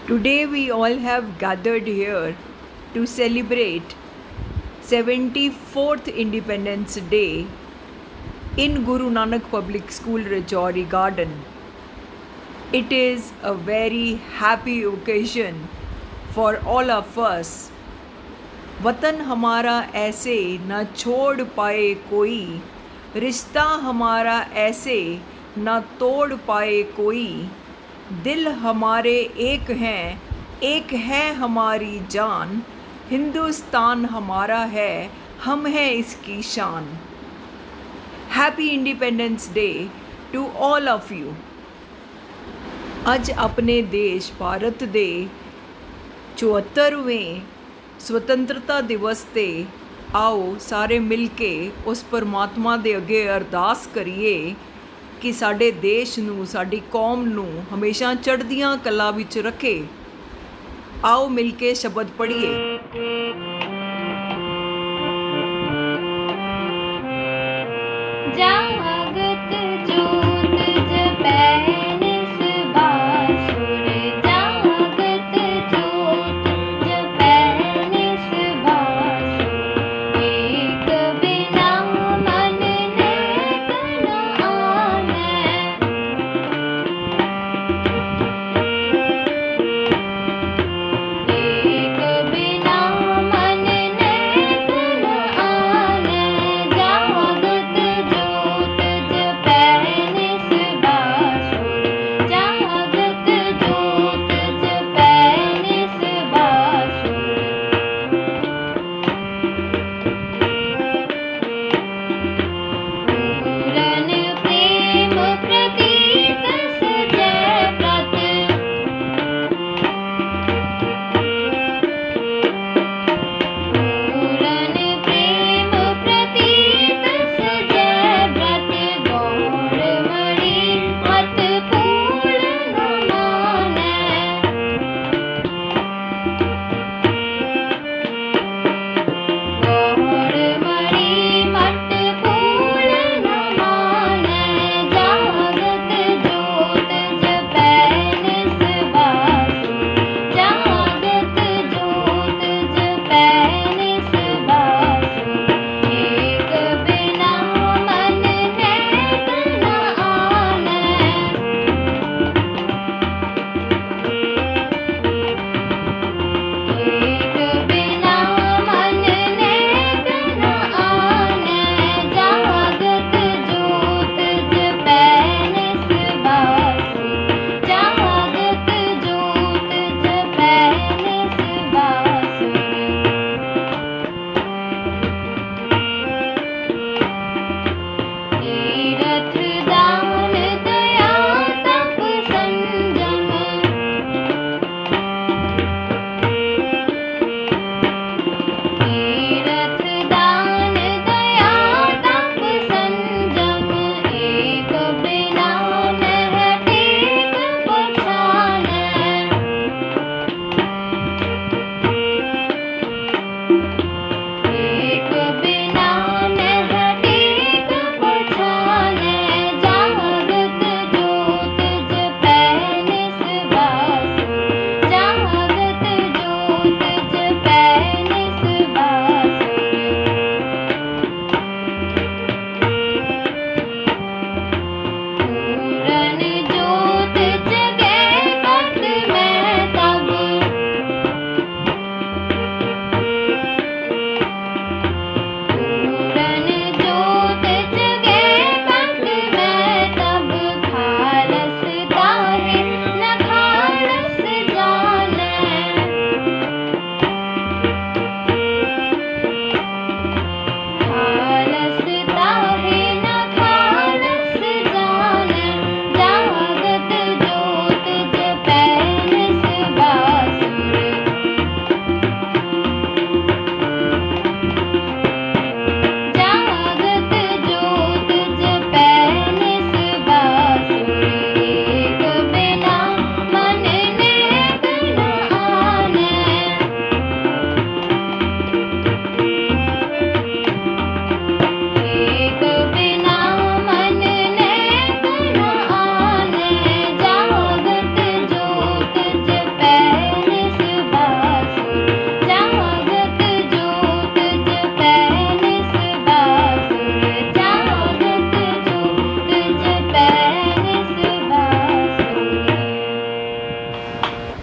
Today we all have gathered here to celebrate 74th Independence Day in Guru Nanak Public School Rajouri Garden. It is a very happy occasion for all of us. वतन हमारा ऐसे न छोड़ पाए कोई, रिश्ता हमारा ऐसे न तोड़ पाए कोई, दिल हमारे एक है हमारी जान, हिंदुस्तान हमारा है, हम हैं इसकी शान। Happy independence day to all of you. ਅੱਜ ਆਪਣੇ ਦੇਸ਼ ਭਾਰਤ ਦੇ 74ਵੇਂ ਸੁਤੰਤਰਤਾ ਦਿਵਸ ਤੇ ਆਓ ਸਾਰੇ ਮਿਲ ਕੇ ਉਸ ਪਰਮਾਤਮਾ ਦੇ ਅੱਗੇ ਅਰਦਾਸ ਕਰੀਏ ਕਿ ਸਾਡੇ ਦੇਸ਼ ਨੂੰ, ਸਾਡੀ ਕੌਮ ਨੂੰ ਹਮੇਸ਼ਾ ਚੜ੍ਹਦੀਆਂ ਕਲਾ ਵਿੱਚ ਰੱਖੇ। ਆਓ ਮਿਲ ਕੇ ਸ਼ਬਦ ਪੜ੍ਹੀਏ। जागत ज्योत जपैन सुबासुर, जागत ज्योत जपैन सुबासुर, एक बिना मन नेक न आनੈ, एक बिना मन नेक न आनੈ, जागत ज्योत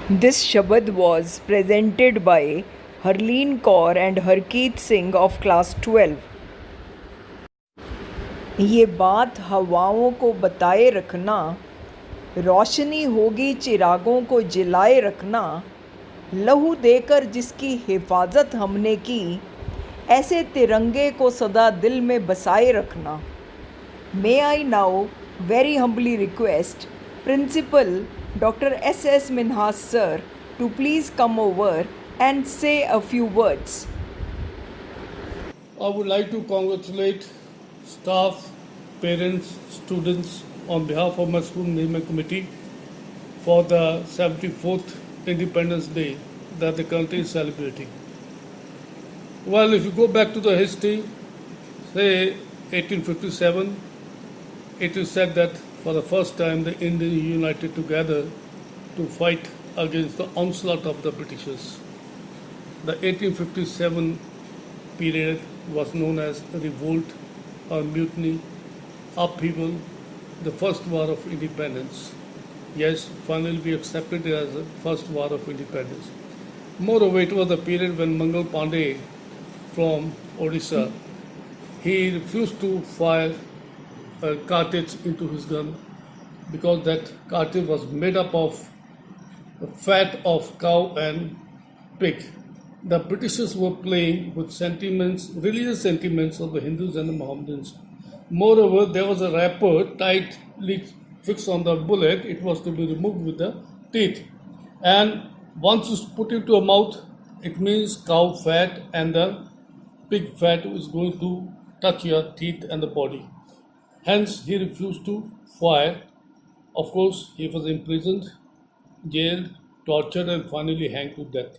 This Shabad was presented by Harleen Kaur and Harkeet Singh of class 12. ये बात हवाओं को बताए रखना, रोशनी होगी चिरागों को जलाए रखना, लहू देकर जिसकी हिफाजत हमने की, ऐसे तिरंगे को सदा दिल में बसाए रखना. May I now very humbly request Principal Dr. S.S. Minhas sir to please come over and say a few words. I would like to congratulate staff, parents, students on behalf of my school management committee for the 74th Independence Day that the country is celebrating. Well, if you go back to the history, say 1857, it is said that for the first time the Indians united together to fight against the onslaught of the Britishers. The 1857 period was known as revolt or mutiny, upheaval, the first war of independence. Yes, finally we accepted it as the first war of independence. Moreover, it was the period when Mangal Pandey from Odisha, he refused to fire a cartridge into his gun because that cartridge was made up of the fat of cow and pig. The Britishers were playing with sentiments, religious sentiments of the Hindus and the Mohammedans. Moreover, there was a wrapper tightly fixed on the bullet. It was to be removed with the teeth. And once you put it to a mouth, it means cow fat and the pig fat is going to touch your teeth and the body. Hence, he refused to fire. Of course, he was imprisoned, jailed, tortured, and finally hanged to death.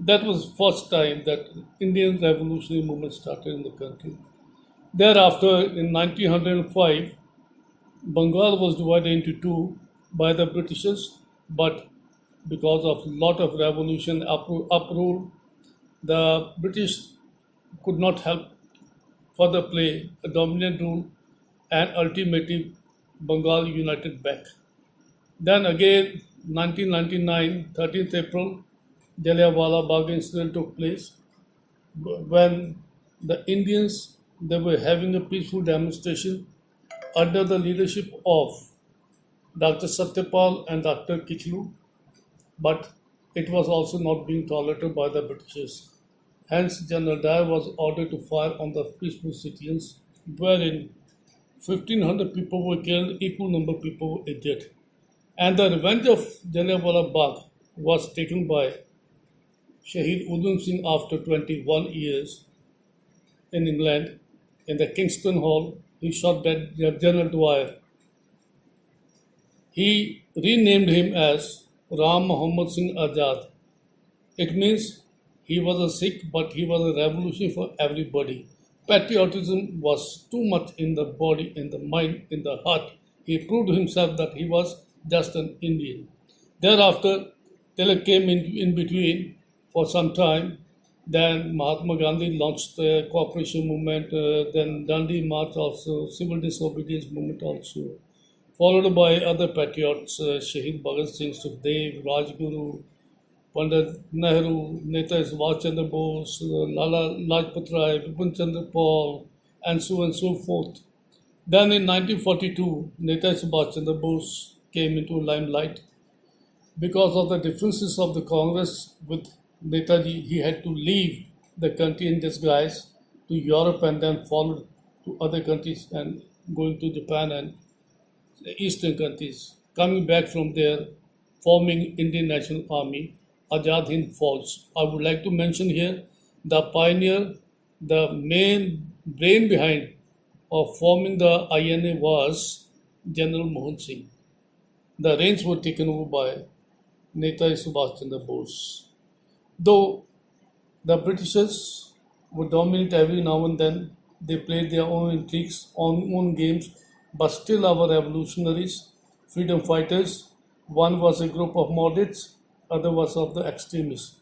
That was first time that Indian revolutionary movement started in the country. Thereafter, in 1905, Bengal was divided into two by the Britishers, but because of lot of revolution uproar, the British could not help further play a dominant role, and ultimately Bengal united back. Then again, 1999, 13th April, Jallianwala Bagh incident took place when the Indians, they were having a peaceful demonstration under the leadership of Dr. Satyapal and Dr. Kichlu, but it was also not being tolerated by the Britishers. Hence, General Dyer was ordered to fire on the peaceful citizens, wherein 1,500 people were killed, equal number of people were injured. And the revenge of Jallianwala Bagh was taken by Shahid Udham Singh after 21 years in England in the Kingston Hall. He shot dead General Dwyer. He renamed him as Ram Muhammad Singh Azad. It means he was a Sikh, but he was a revolution for everybody. Patriotism was too much in the body, in the mind, in the heart. He proved himself that he was just an Indian. Thereafter, Tilak came in between for some time. Then Mahatma Gandhi launched the cooperation movement, then Dandi March also, civil disobedience movement also, followed by other patriots, Shahid Bhagat Singh, Sukhdev, Rajguru, Pandit Nehru, Netaji Subhash Chandra Bose, Lala Lajpat Rai, Bipin Chandra Paul, and so forth. Then in 1942, Netaji Subhash Chandra Bose came into limelight. Because of the differences of the Congress with Netaji, he had to leave the country in disguise to Europe and then followed to other countries and going to Japan and the eastern countries. Coming back from there, forming Indian National Army, Azad Hind Fauj. I would like to mention here the pioneer, the main brain behind of forming the INA was General Mohan Singh. The reins were taken over by Netaji Subhash Chandra Bose. Though the Britishers would dominate every now and then, they played their own intrigues, own games, but still our revolutionaries, freedom fighters, one was a group of moderates, other was of the extremists.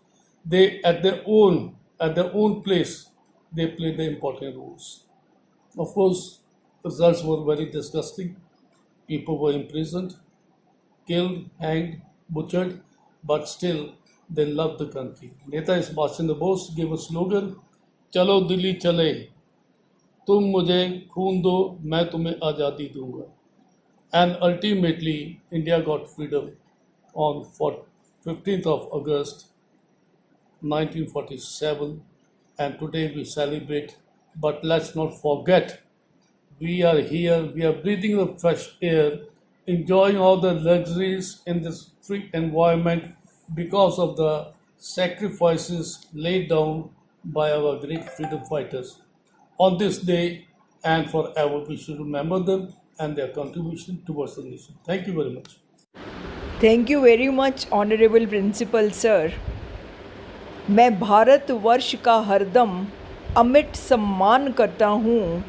They at their own place, they played the important roles. Of course, results were very disgusting. People were imprisoned, killed, hanged, butchered. but still they love the country. Netaji Subhash Chandra Bose gave a slogan, "Chalo Dilli Chale," तुम मुझे खून दो मैं तुम्हें आज़ादी दूंगा. And ultimately, India got freedom on 15th of August 1947, and today we celebrate. But let's not forget, we are here, we are breathing the fresh air, enjoying all the luxuries in this free environment because of the sacrifices laid down by our great freedom fighters. On this day and forever, we should remember them and their contribution towards the nation. Thank you very much. Thank you very much honourable principal sir. मैं भारतवर्ष का हरदम अमिट सम्मान करता हूँ.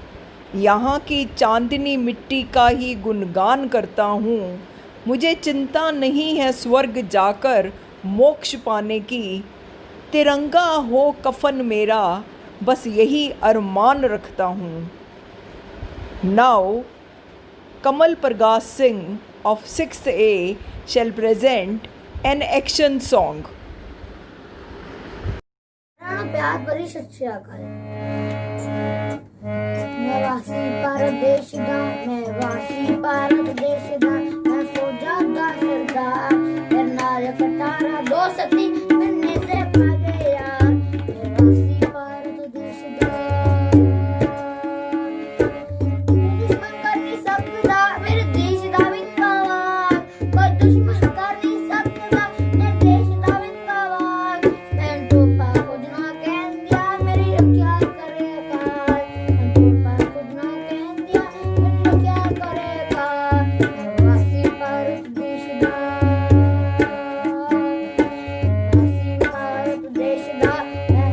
यहाँ की चांदनी मिट्टी का ही गुणगान करता हूँ. मुझे चिंता नहीं है स्वर्ग जाकर मोक्ष पाने की. तिरंगा हो कफन मेरा, बस यही अरमान रखता हूँ. Now Kamal Pargas Singh of 6th A shall present an action song. प्यार भरी सत श्री अकाल. मैं वासी भारत देश दा, मैं वासी भारत देश दा, मैं फौजा दा सरदार, मैं नाल कटारा दो सती मिलने से भागे यार. मैं वासी भारत देश दा, दुश्मन करनी सकदा मेरे देश दा विंगावार, कोई दुश्मन करनी सकदा मेरे देश दा विंगावार. मैं टोपा खुदना कहंदिया मेरी रक्षा करेगा, मैं टोपा खुदना कहंदिया मेरी रक्षा करेगा. मैं वासी भारत देश दा, वासी भारत देश दा, मैं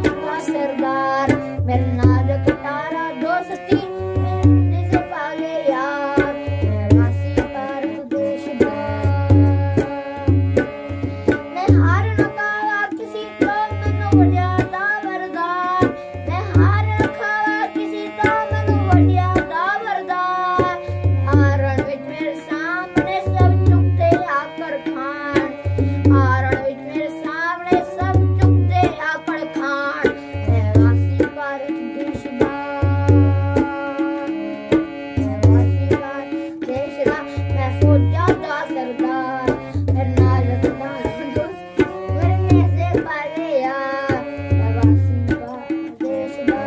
दा सरदार, मेरा नाल कटारा दो सती मिलने से भागे यार. मैं वासी भारत देश दा, मैं हार न खावा किसी तो मैनू वड्या दा वरदान, मैं हार न खावा किसी तो मैनू वड्या दा वरदान. हारण विच मेरे सामने सब चुकते आकर खान, हारण विच मेरे सामने सब चुकते आकर खान. मैं वासी भारत देश दा, मैं वासी भारत देश दा, मैं फौजा दा सरदार, मेरे नाल कटारा दोस्त मरने से भागे यार. मैं वासी भारत देश दा,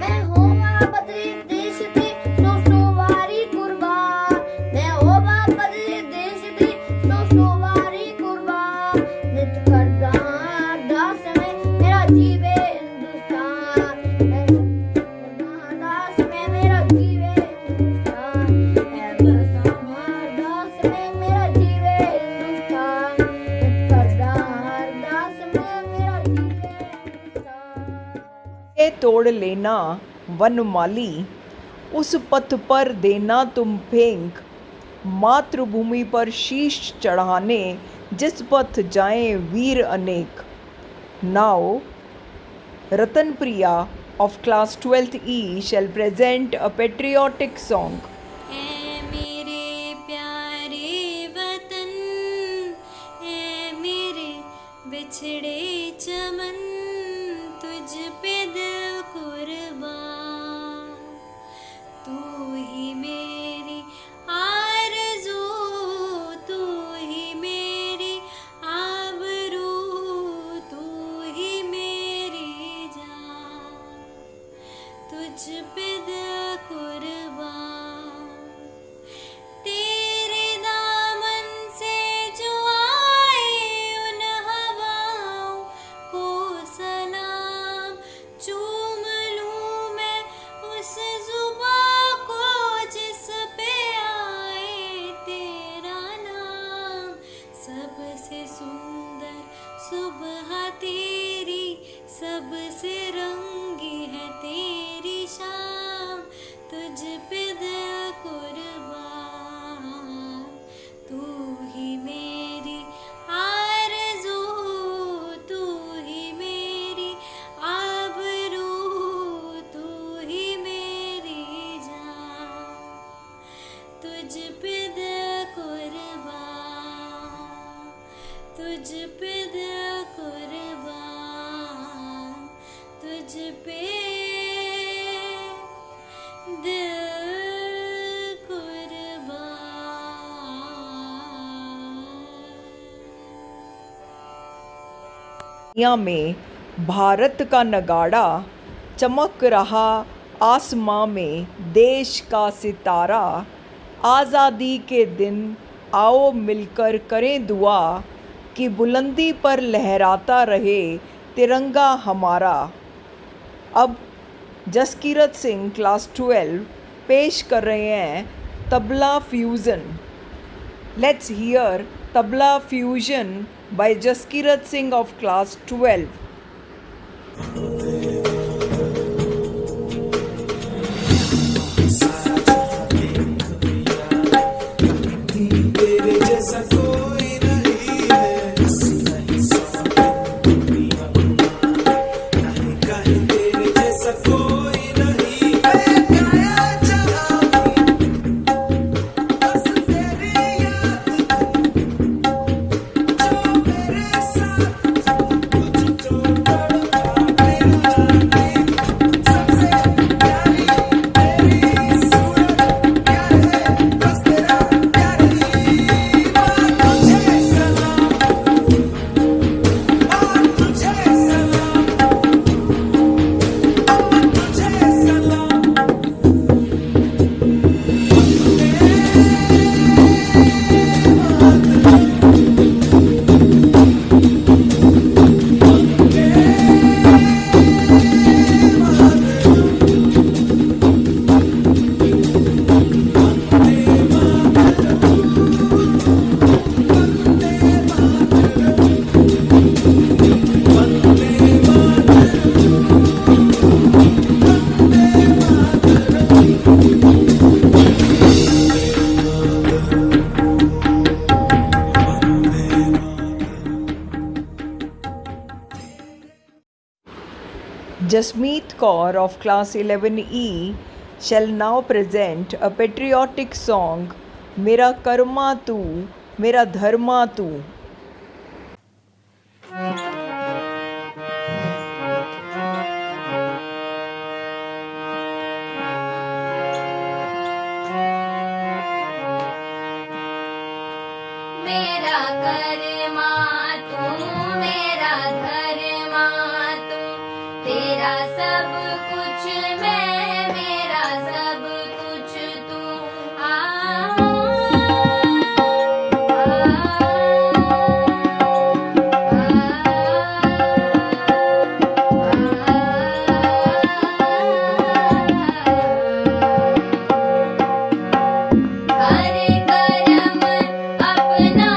मैं होवा बदली देश दी सौ वारी कुर्बान, मैं होवा बदली देश दी सौ वारी कुर्बान. नित करदा अरदास में मेरा जीवे हिंदुस्तान, मैं करदा अरदास में मेरा जीवे हिंदुस्तान, मैं करदा अरदास में मेरा जीवे हिंदुस्तान, नित करदा अरदास में मेरा जीवे हिंदुस्तान. ये तोड़ लेना वनमाली, उस पथ पर देना तुम फेंक. मातृभूमि पर शीश चढ़ाने जिस पथ जाएं वीर अनेक. Now Ratan Priya of class 12th E shall present a patriotic song. ऐ मेरे प्यारे वतन, ऐ मेरे बिछड़े चमन, तुझ पे दिल कुर्बान. तू ही मेरी आरज़ू, तू ही मेरी आबरू, तू ही मेरी जान, तुझ पे दिल कुर्बान. तेरे दामन से जो आए उन हवाओं को सलाम, चूम लूं मैं उस जुबां को जिस पे आए तेरा नाम. सबसे सुंदर सुबह तेरी, सबसे रंगी है तेरी शाम, तुझ पे दिल कुर्बान. तू ही मेरी आरज़ू, तू ही मेरी आबरू, तू ही मेरी जान. तुझ पे दिल कुर्बान, तुझ पे दिल कुर्बान, तुझ पे दिल कुर्बान। दुनिया में भारत का नगाड़ा चमक रहा, आसमां में देश का सितारा। आज़ादी के दिन आओ मिलकर करें दुआ कि बुलंदी पर लहराता रहे तिरंगा हमारा। अब जसकीरत सिंह क्लास 12 पेश कर रहे हैं tabla fusion. Let's hear tabla fusion by Jaskirat Singh of class 12. Jasmeet Kaur of class 11E shall now present a patriotic song, Mera Karma Tu, Mera Dharma Tu. मेरा कर्मा तू, मेरा धर्मा तू, तेरा सब कुछ मैं, मेरा सब कुछ तू। हर कर्म अपना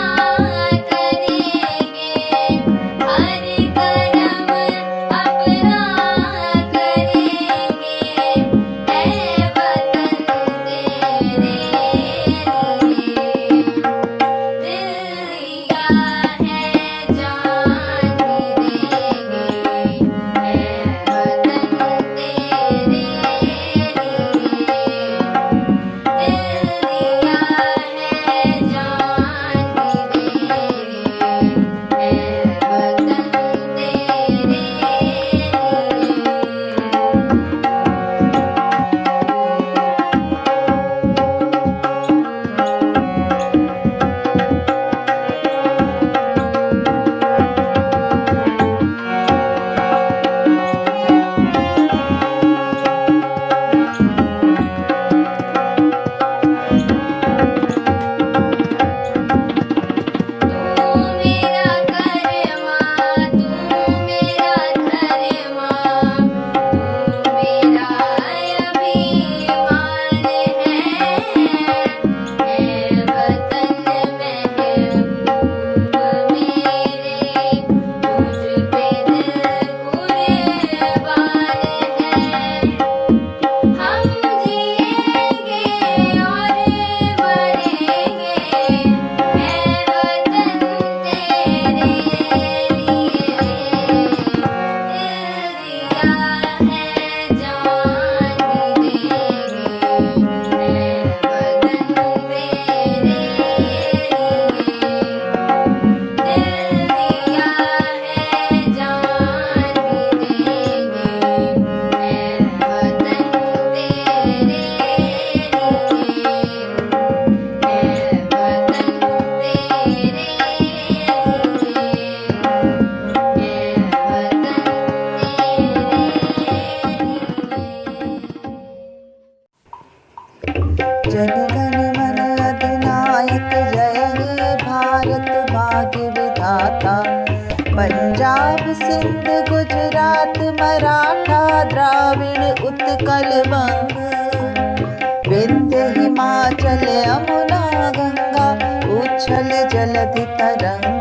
जलधि तरंग